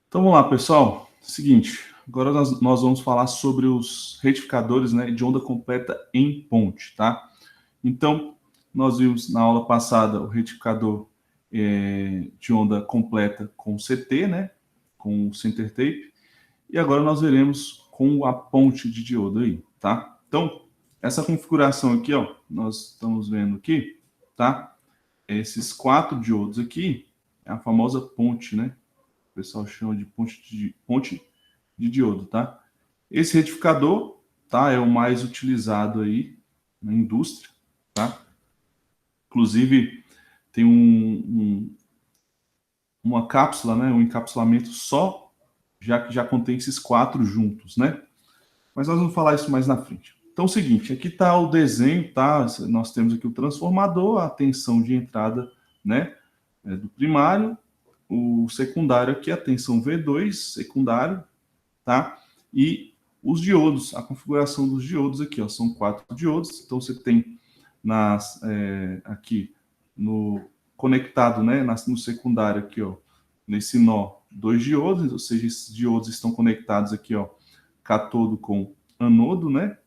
Então vamos lá, pessoal. Seguinte, agora nós vamos falar sobre os retificadores, né, de onda completa em ponte, tá? Então, nós vimos na aula passada o retificador de onda completa com CT, né, com o center tape, e agora nós veremos com a ponte de diodo aí, tá? Então, essa configuração aqui, ó, nós estamos vendo aqui, tá? Esses 4 diodos aqui é a famosa ponte, né? O pessoal chama de ponte de diodo, tá? Esse retificador, tá, é o mais utilizado aí na indústria, tá? Inclusive tem uma cápsula, né, um encapsulamento só, já que já contém esses 4 juntos, né? Mas nós vamos falar isso mais na frente. Então, é o seguinte, aqui está o desenho, tá? Nós temos aqui o transformador, a tensão de entrada, né, do primário, o secundário aqui, a tensão V2, secundário, tá? E os diodos, a configuração dos diodos aqui, ó, são 4 diodos, então você tem aqui no conectado, né, no secundário aqui, ó, nesse nó, 2 diodos, ou seja, esses diodos estão conectados aqui, ó, catodo com anodo, né?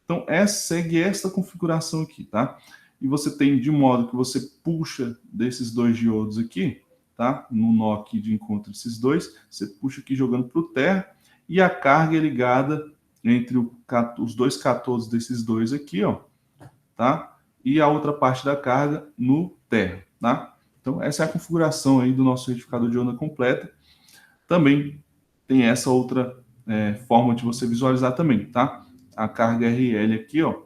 Então, segue esta configuração aqui, tá? E você tem de modo que você puxa desses 2 diodos aqui, tá? No nó aqui de encontro desses dois, você puxa aqui jogando para o terra, e a carga é ligada entre os 2 catodos desses dois aqui, ó, tá? E a outra parte da carga no terra, tá? Então, essa é a configuração aí do nosso retificador de onda completa. Também tem essa outra forma de você visualizar também, tá? A carga RL aqui, ó,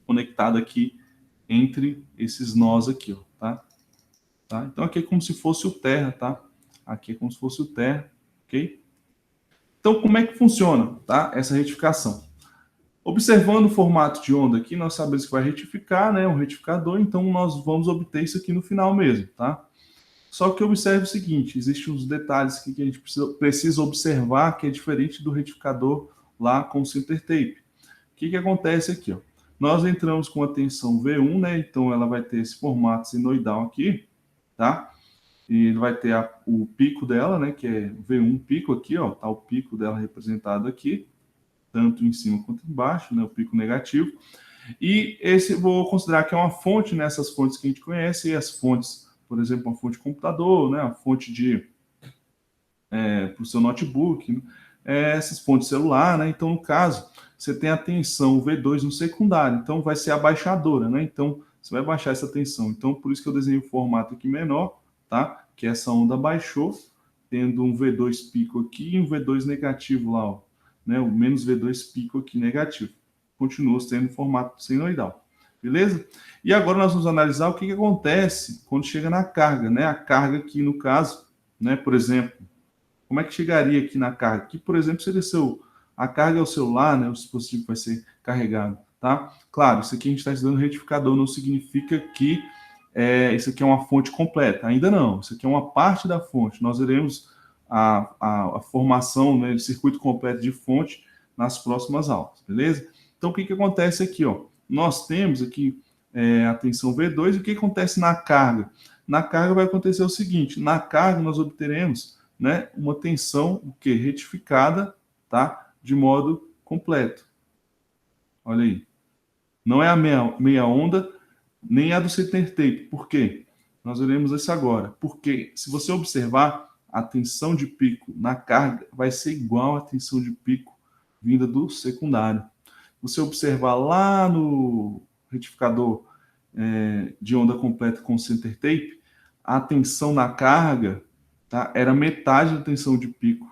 conectada aqui entre esses nós aqui, ó, tá? Então, aqui é como se fosse o terra, tá? Aqui é como se fosse o terra, ok? Então, como é que funciona, tá? Essa retificação. Observando o formato de onda aqui, nós sabemos que vai retificar, né? Um retificador, então nós vamos obter isso aqui no final mesmo, tá? Só que observe o seguinte, existem uns detalhes que a gente precisa observar que é diferente do retificador lá com o center tape. O que acontece aqui, ó? Nós entramos com a tensão V1, né? Então ela vai ter esse formato senoidal aqui, tá? E ele vai ter o pico dela, né? Que é V1 pico aqui, ó. Tá o pico dela representado aqui, tanto em cima quanto embaixo, né? O pico negativo. E esse vou considerar que é uma fonte nessas fontes que a gente conhece, e as fontes, por exemplo, uma fonte de computador, né? Uma fonte para o seu notebook, né? Essas fontes celular, né? Então, no caso, você tem a tensão V2 no secundário, então vai ser a baixadora, né? Então, você vai baixar essa tensão. Então, por isso que eu desenhei o formato aqui menor, tá? Que essa onda baixou, tendo um V2 pico aqui e um V2 negativo lá, ó, né? O menos V2 pico aqui negativo. Continua sendo formato senoidal. Beleza? E agora nós vamos analisar o que acontece quando chega na carga, né? A carga aqui, no caso, né? Por exemplo, como é que chegaria aqui na carga? Aqui, por exemplo, seria a carga é o celular, né? O dispositivo vai ser carregado, tá? Claro, isso aqui a gente está estudando retificador, não significa que isso aqui é uma fonte completa. Ainda não, isso aqui é uma parte da fonte. Nós veremos a formação, né, de circuito completo de fonte nas próximas aulas, beleza? Então, o que acontece aqui, ó? Nós temos aqui a tensão V2, e o que acontece na carga? Na carga vai acontecer o seguinte, na carga nós obteremos, né, uma tensão o que retificada, tá, de modo completo. Olha aí, não é a meia onda nem a do center tape. Por quê? Nós veremos isso agora. Porque se você observar, a tensão de pico na carga vai ser igual à tensão de pico vinda do secundário. Você observar lá no retificador de onda completa com center tape, a tensão na carga, tá, era metade da tensão de pico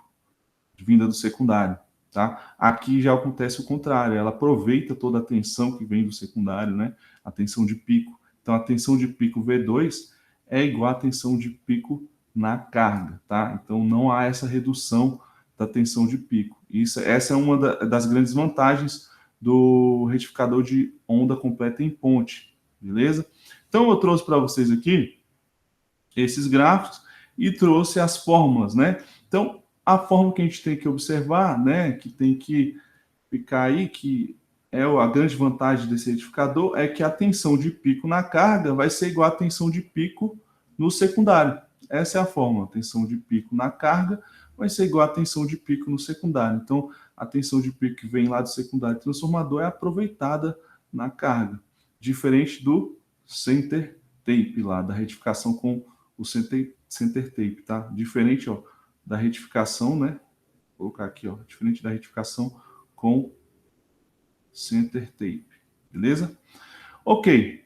vinda do secundário. Tá? Aqui já acontece o contrário, ela aproveita toda a tensão que vem do secundário, né? A tensão de pico. Então, a tensão de pico V2 é igual à tensão de pico na carga, tá? Então, não há essa redução da tensão de pico. Essa é uma das grandes vantagens do retificador de onda completa em ponte, beleza? Então, eu trouxe para vocês aqui esses gráficos e trouxe as fórmulas, né? Então, a forma que a gente tem que observar, né, que tem que ficar aí, que é a grande vantagem desse retificador, é que a tensão de pico na carga vai ser igual à tensão de pico no secundário. Essa é a fórmula, tensão de pico na carga vai ser igual à tensão de pico no secundário. Então, a tensão de pico que vem lá do secundário transformador é aproveitada na carga, diferente do center tape lá, da retificação com o center tape, tá? Diferente, ó, da retificação, né? Vou colocar aqui, ó, diferente da retificação com center tape, beleza? Ok,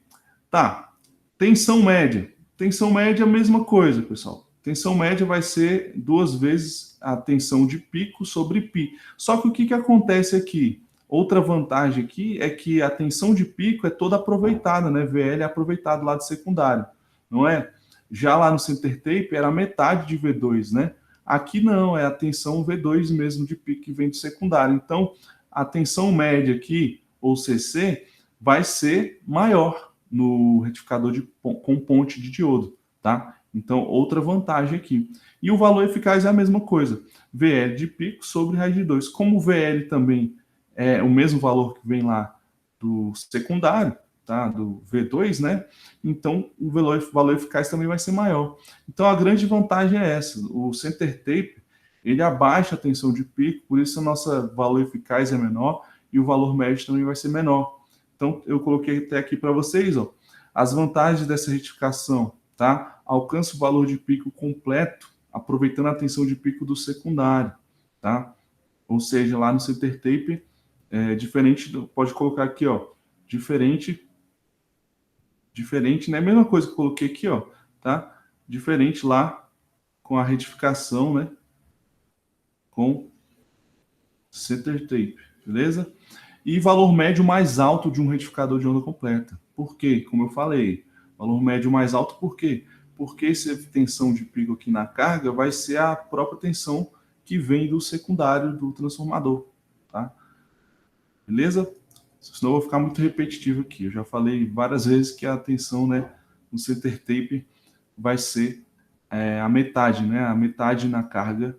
tá. Tensão média. Tensão média é a mesma coisa, pessoal. Tensão média vai ser 2 vezes a tensão de pico sobre π. Só que o que acontece aqui? Outra vantagem aqui é que a tensão de pico é toda aproveitada, né? VL é aproveitado lá do secundário, não é? Já lá no center tape era metade de V2, né? Aqui não, é a tensão V2 mesmo de pico que vem do secundário. Então, a tensão média aqui, ou CC, vai ser maior no retificador com ponte de diodo, tá? Então, outra vantagem aqui. E o valor eficaz é a mesma coisa, VL de pico sobre raiz de 2. Como o VL também é o mesmo valor que vem lá do secundário, tá? Do V2, né? Então, o valor eficaz também vai ser maior. Então, a grande vantagem é essa. O center tape, ele abaixa a tensão de pico, por isso a nossa valor eficaz é menor e o valor médio também vai ser menor. Então, eu coloquei até aqui para vocês, ó, as vantagens dessa retificação, tá? Alcança o valor de pico completo, aproveitando a tensão de pico do secundário, tá? Ou seja, lá no center tape, diferente, pode colocar aqui, ó, diferente, né? Mesma coisa que eu coloquei aqui, ó, tá? Diferente lá com a retificação, né? Com center tape, beleza? E valor médio mais alto de um retificador de onda completa. Por quê? Como eu falei, valor médio mais alto por quê? Porque essa tensão de pico aqui na carga vai ser a própria tensão que vem do secundário do transformador, tá? Beleza? Senão eu vou ficar muito repetitivo aqui. Eu já falei várias vezes que a tensão, né, no center tape vai ser a metade, né? A metade na carga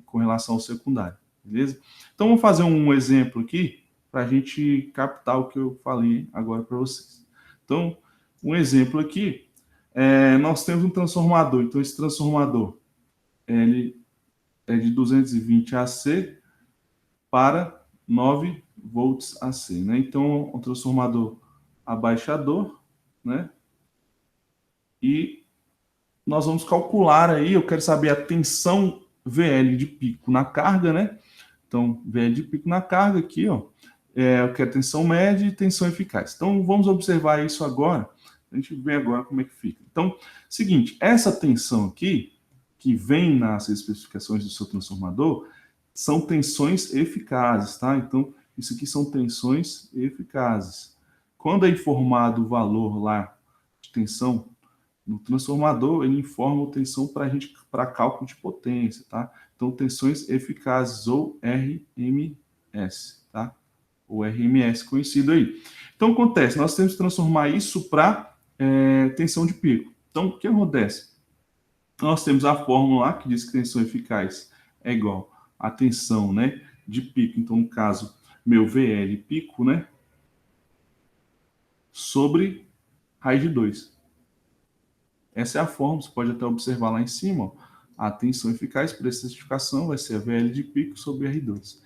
com relação ao secundário, beleza? Então, vamos fazer um exemplo aqui para a gente captar o que eu falei agora para vocês. Então, um exemplo aqui, nós temos um transformador. Então, esse transformador ele é de 220 AC para 9 volts AC, né? Então, um transformador abaixador, né? E nós vamos calcular aí, eu quero saber a tensão VL de pico na carga, né? Então, VL de pico na carga aqui, ó, eu quero tensão média e tensão eficaz. Então, vamos observar isso agora. A gente vê agora como é que fica. Então, seguinte, essa tensão aqui, que vem nas especificações do seu transformador, são tensões eficazes, tá? Então, isso aqui são tensões eficazes. Quando é informado o valor lá de tensão no transformador, ele informa a tensão para cálculo de potência, tá? Então, tensões eficazes, ou RMS, tá? O RMS conhecido aí. Então, acontece, nós temos que transformar isso para tensão de pico. Então, o que acontece? Nós temos a fórmula lá que diz que tensão eficaz é igual a tensão, né, de pico. Então, no caso, meu VL pico, né, sobre raiz de 2. Essa é a fórmula, você pode até observar lá em cima, ó, a tensão eficaz por essa certificação vai ser a VL de pico sobre R2.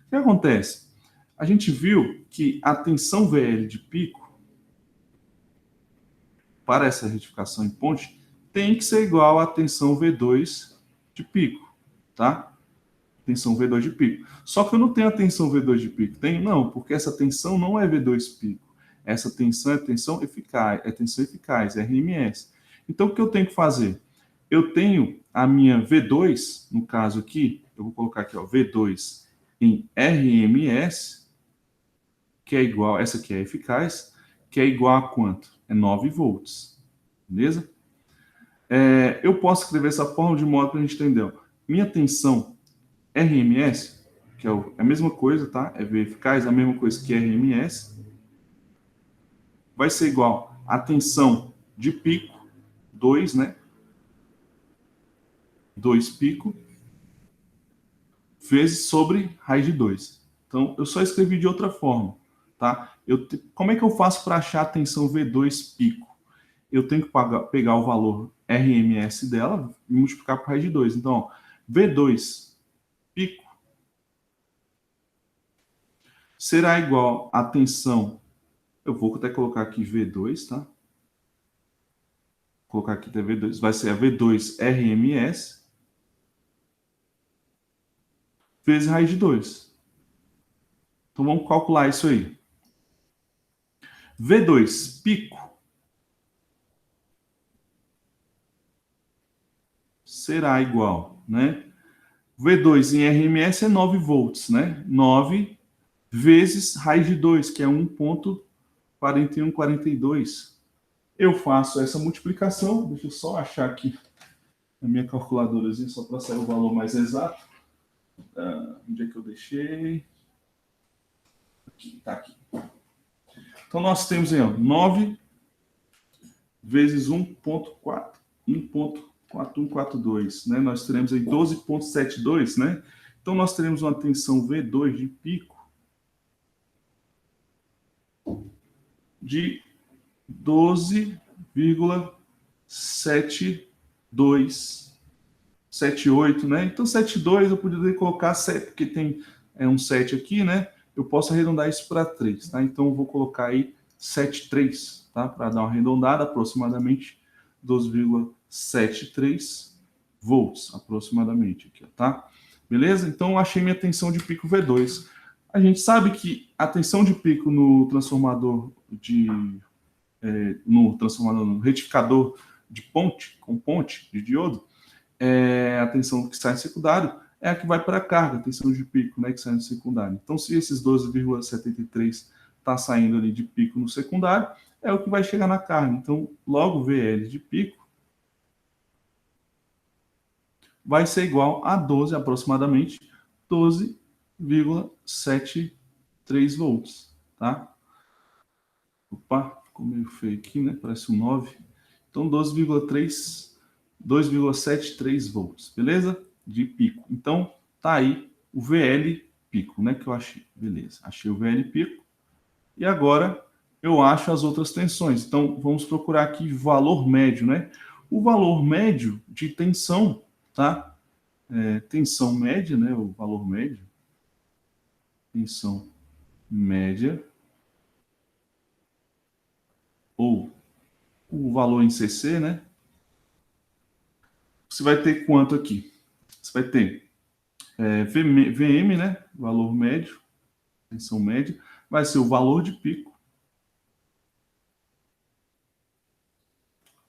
O que acontece? A gente viu que a tensão VL de pico para essa retificação em ponte tem que ser igual à tensão V2 de pico, tá? Tensão V2 de pico. Só que eu não tenho a tensão V2 de pico. Tem? Não, porque essa tensão não é V2 pico. Essa tensão é tensão eficaz, é RMS. Então, o que eu tenho que fazer? Eu tenho a minha V2, no caso aqui, eu vou colocar aqui, ó, V2 em RMS, que é igual, essa aqui é eficaz, que é igual a quanto? É 9 volts. Beleza? Eu posso escrever essa fórmula de modo para a gente entender. Ó. Minha tensão RMS, que é a mesma coisa, tá? É V eficaz, a mesma coisa que RMS, vai ser igual a tensão de pico, 2, né? 2 pico, vezes sobre raiz de 2. Então, eu só escrevi de outra forma, tá? Como é que eu faço para achar a tensão V2 pico? Eu tenho que pegar o valor RMS dela e multiplicar por raiz de 2. Então, ó, V2 pico será igual à tensão. Eu vou até colocar aqui V2, tá? Vou colocar aqui até V2. Vai ser a V2 RMS vezes raiz de 2. Então vamos calcular isso aí. V2 pico será igual, né? V2 em RMS é 9 volts, né? 9 vezes raiz de 2, que é 1,4142. Eu faço essa multiplicação, deixa eu só achar aqui a minha calculadorazinha, só para sair o valor mais exato. Onde é que eu deixei? Aqui, tá aqui. Então nós temos aí, ó, 9 vezes 1,4142, né? Nós teremos aí 12,72, né? Então nós teremos uma tensão V2 de pico de 12,7278, né? Então 72 eu poderia colocar 7, porque tem um 7 aqui, né? Eu posso arredondar isso para 3, tá? Então eu vou colocar aí 7,3, tá? Para dar uma arredondada, aproximadamente 12,73 volts, aproximadamente aqui, tá? Beleza? Então eu achei minha tensão de pico V2. A gente sabe que a tensão de pico no transformador no retificador de ponte, com ponte de diodo, a tensão que sai no secundário é a que vai para a carga, a tensão de pico, né, que sai no secundário. Então, se esses 12,73 está saindo ali de pico no secundário, é o que vai chegar na carga. Então, logo VL de pico vai ser igual a 12, aproximadamente 12,73 volts, tá? Opa, ficou meio feio aqui, né? Parece um 9. Então, 2,73 volts, beleza? De pico. Então, tá aí o VL pico, né? Que eu achei. Beleza, achei o VL pico. E agora eu acho as outras tensões. Então, vamos procurar aqui valor médio, né? O valor médio de tensão, tá? Tensão média, né? O valor médio. Tensão média. Ou o valor em CC, né? Você vai ter quanto aqui? Você vai ter VM, né? Valor médio, tensão média, vai ser o valor de pico.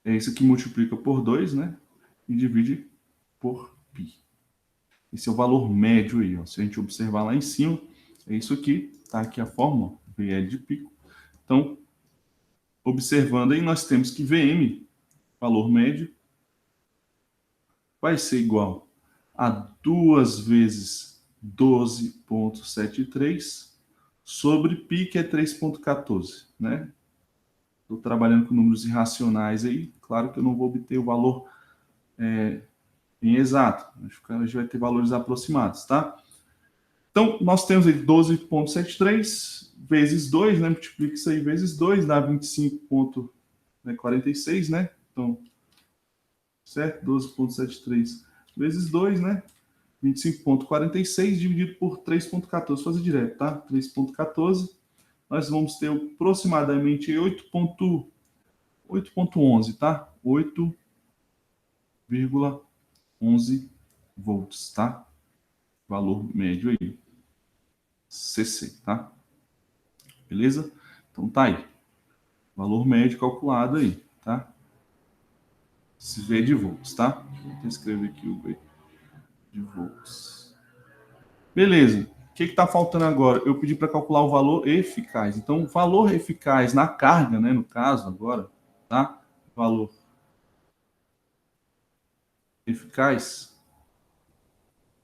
É isso que multiplica por 2, né? E divide por π. Esse é o valor médio aí, ó. Se a gente observar lá em cima, é isso aqui, tá aqui a fórmula, VL de pico. Então, observando aí, nós temos que VM, valor médio, vai ser igual a 2 vezes 12,73 sobre π, que é 3,14, né? Estou trabalhando com números irracionais aí, claro que eu não vou obter o valor em exato, a gente vai ter valores aproximados, tá? Então, nós temos aí 12,73 vezes 2, né? Multiplica isso aí vezes 2, dá 25,46, né? Então, certo? 12,73 vezes 2, né? 25,46 dividido por 3,14. Fazer direto, tá? 3,14. Nós vamos ter aproximadamente 8,11, tá? 8,11 volts, tá? Valor médio aí. CC, tá? Beleza? Então tá aí. Valor médio calculado aí, tá? Se V de volts, tá? Vou escrever aqui o V de volts. Beleza. O que está faltando agora? Eu pedi para calcular o valor eficaz. Então, o valor eficaz na carga, né? No caso agora, tá? Valor eficaz,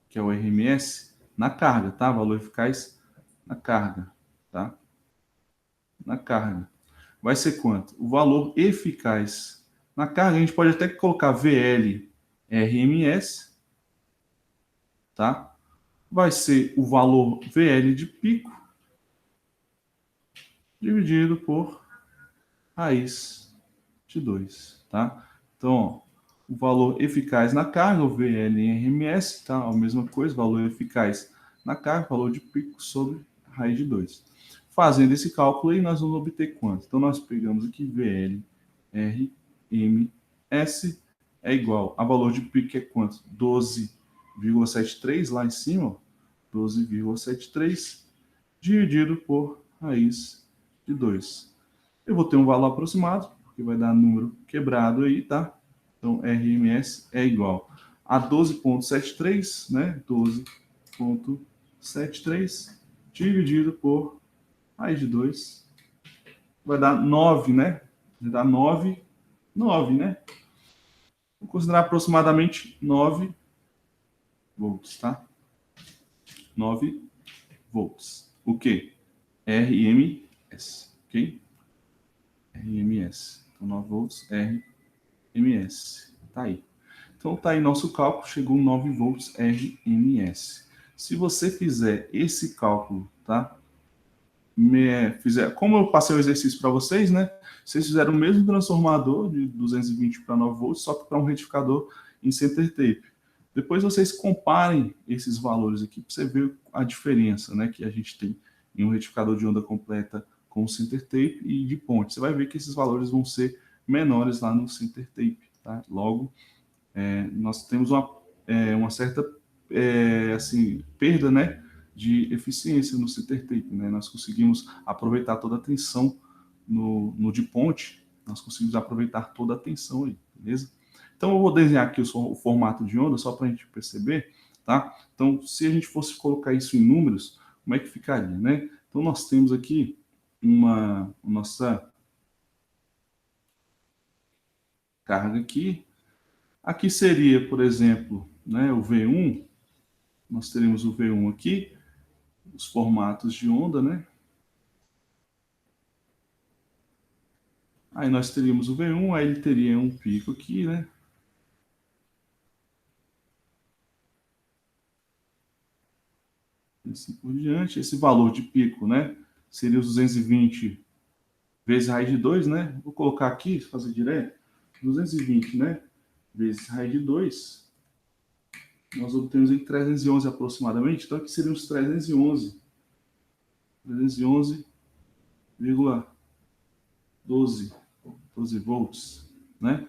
que é o RMS, na carga, tá? Valor eficaz na carga, tá? Na carga. Vai ser quanto? O valor eficaz na carga, a gente pode até colocar VL RMS, tá? Vai ser o valor VL de pico dividido por raiz de 2, tá? Então, ó, o valor eficaz na carga, o VL em RMS, tá? A mesma coisa, valor eficaz na carga, valor de pico sobre raiz de 2. Fazendo esse cálculo aí, nós vamos obter quanto? Então, nós pegamos aqui VL RMS é igual a valor de pico, que é quanto? 12,73 lá em cima, 12,73 dividido por raiz de 2. Eu vou ter um valor aproximado, porque vai dar número quebrado aí, tá? Então, RMS é igual a 12,73, né? 12,73 dividido por raiz de 2. Vai dar 9, né? Vai dar 9, né? Vou considerar aproximadamente 9 volts, tá? 9 volts. O quê? RMS, ok? RMS. Então, 9 volts, RMS. Tá aí. Então, tá aí nosso cálculo, chegou 9 volts RMS. Se você fizer esse cálculo, tá? Como eu passei o exercício para vocês, né? Vocês fizeram o mesmo transformador de 220 para 9 volts, só que para um retificador em center tape. Depois vocês comparem esses valores aqui para você ver a diferença, né, que a gente tem em um retificador de onda completa com center tape e de ponte. Você vai ver que esses valores vão ser menores lá no center tape, tá? Logo, nós temos uma certa assim, perda, né, de eficiência no center tape, né? Nós conseguimos aproveitar toda a tensão no de ponte, nós conseguimos aproveitar toda a tensão aí, beleza? Então eu vou desenhar aqui o formato de onda só para a gente perceber, tá? Então, se a gente fosse colocar isso em números, como é que ficaria, né? Então nós temos aqui uma nossa carga aqui. Aqui seria, por exemplo, né, o V1. Nós teremos o V1 aqui, os formatos de onda, né? Aí nós teríamos o V1, aí ele teria um pico aqui, né? E assim por diante. Esse valor de pico, né? Seria os 220 vezes raiz de 2, né? Vou colocar aqui, fazer direto. 220, né? Vezes raiz de 2. Nós obtemos em 311 aproximadamente. Então aqui seriam os 311. 311,12 volts, né?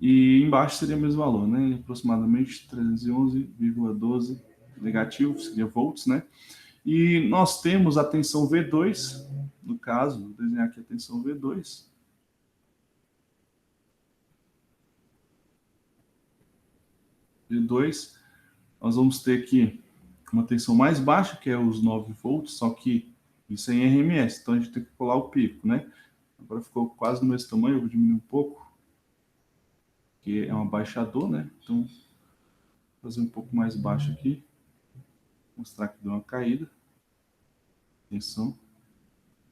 E embaixo seria o mesmo valor, né? Aproximadamente 311,12 negativo, seria volts, né? E nós temos a tensão V2, no caso, vou desenhar aqui a tensão V2. V2, nós vamos ter aqui uma tensão mais baixa, que é os 9 volts, só que isso é em RMS, então a gente tem que colar o pico, né? Agora ficou quase do mesmo tamanho, eu vou diminuir um pouco, que é um abaixador, né? Então, vou fazer um pouco mais baixo aqui, mostrar que deu uma caída. Tensão,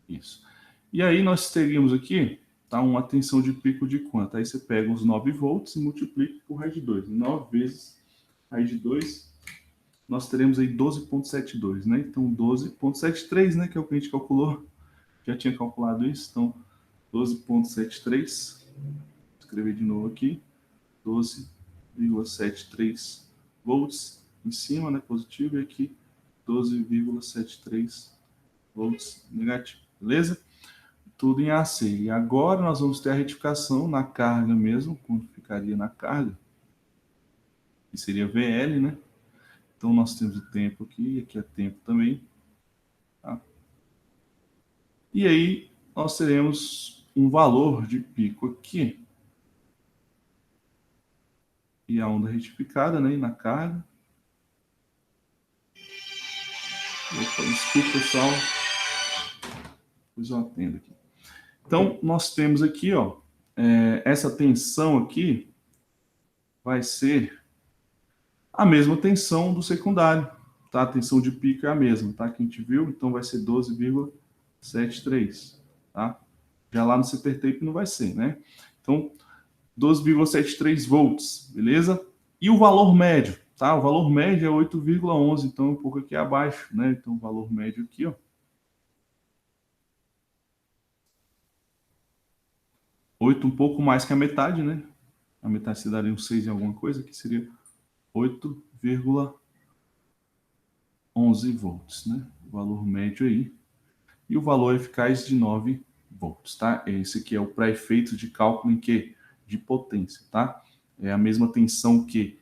isso. E aí nós teríamos aqui, tá, uma tensão de pico de quanto? Aí você pega os 9 volts e multiplica por raiz de 2. 9 vezes raiz de 2, nós teremos aí 12,72, né? Então 12,73, né, que é o que a gente calculou. Já tinha calculado isso, então 12,73. Vou escrever de novo aqui. 12,73 volts em cima, né, positivo, e aqui 12,73 volts negativo, beleza? Tudo em AC. E agora nós vamos ter a retificação na carga mesmo, quando ficaria na carga, que seria VL, né? Então nós temos o tempo aqui, aqui é tempo também. Tá? E aí nós teremos um valor de pico aqui. E a onda retificada, né? Na carga. Opa, desculpa, pessoal. Depois eu atendo aqui. Então, nós temos aqui, ó, essa tensão aqui vai ser a mesma tensão do secundário, tá? A tensão de pico é a mesma, tá? Que a gente viu, então vai ser 12,73, tá? Já lá no center tape não vai ser, né? Então, 12,73 volts, beleza? E o valor médio, tá? O valor médio é 8,11, então um pouco aqui abaixo, né? Então, o valor médio aqui, ó. 8, um pouco mais que a metade, né? a metade se daria um 6 em alguma coisa, que seria 8,11 volts, né? O valor médio aí. E o valor eficaz de 9 volts, tá? Esse aqui é o pré-efeito de cálculo em que? De potência, tá? É a mesma tensão que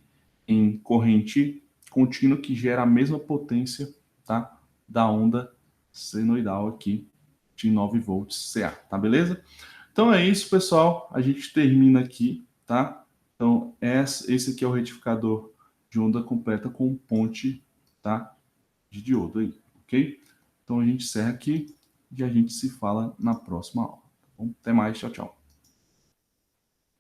em corrente contínua que gera a mesma potência, tá? Da onda senoidal aqui de 9 volts CA, tá beleza? Então é isso, pessoal. A gente termina aqui, tá? Então, esse aqui é o retificador de onda completa com ponte, tá? De diodo aí, ok? Então a gente encerra aqui e a gente se fala na próxima aula. Tá bom? Até mais, tchau, tchau.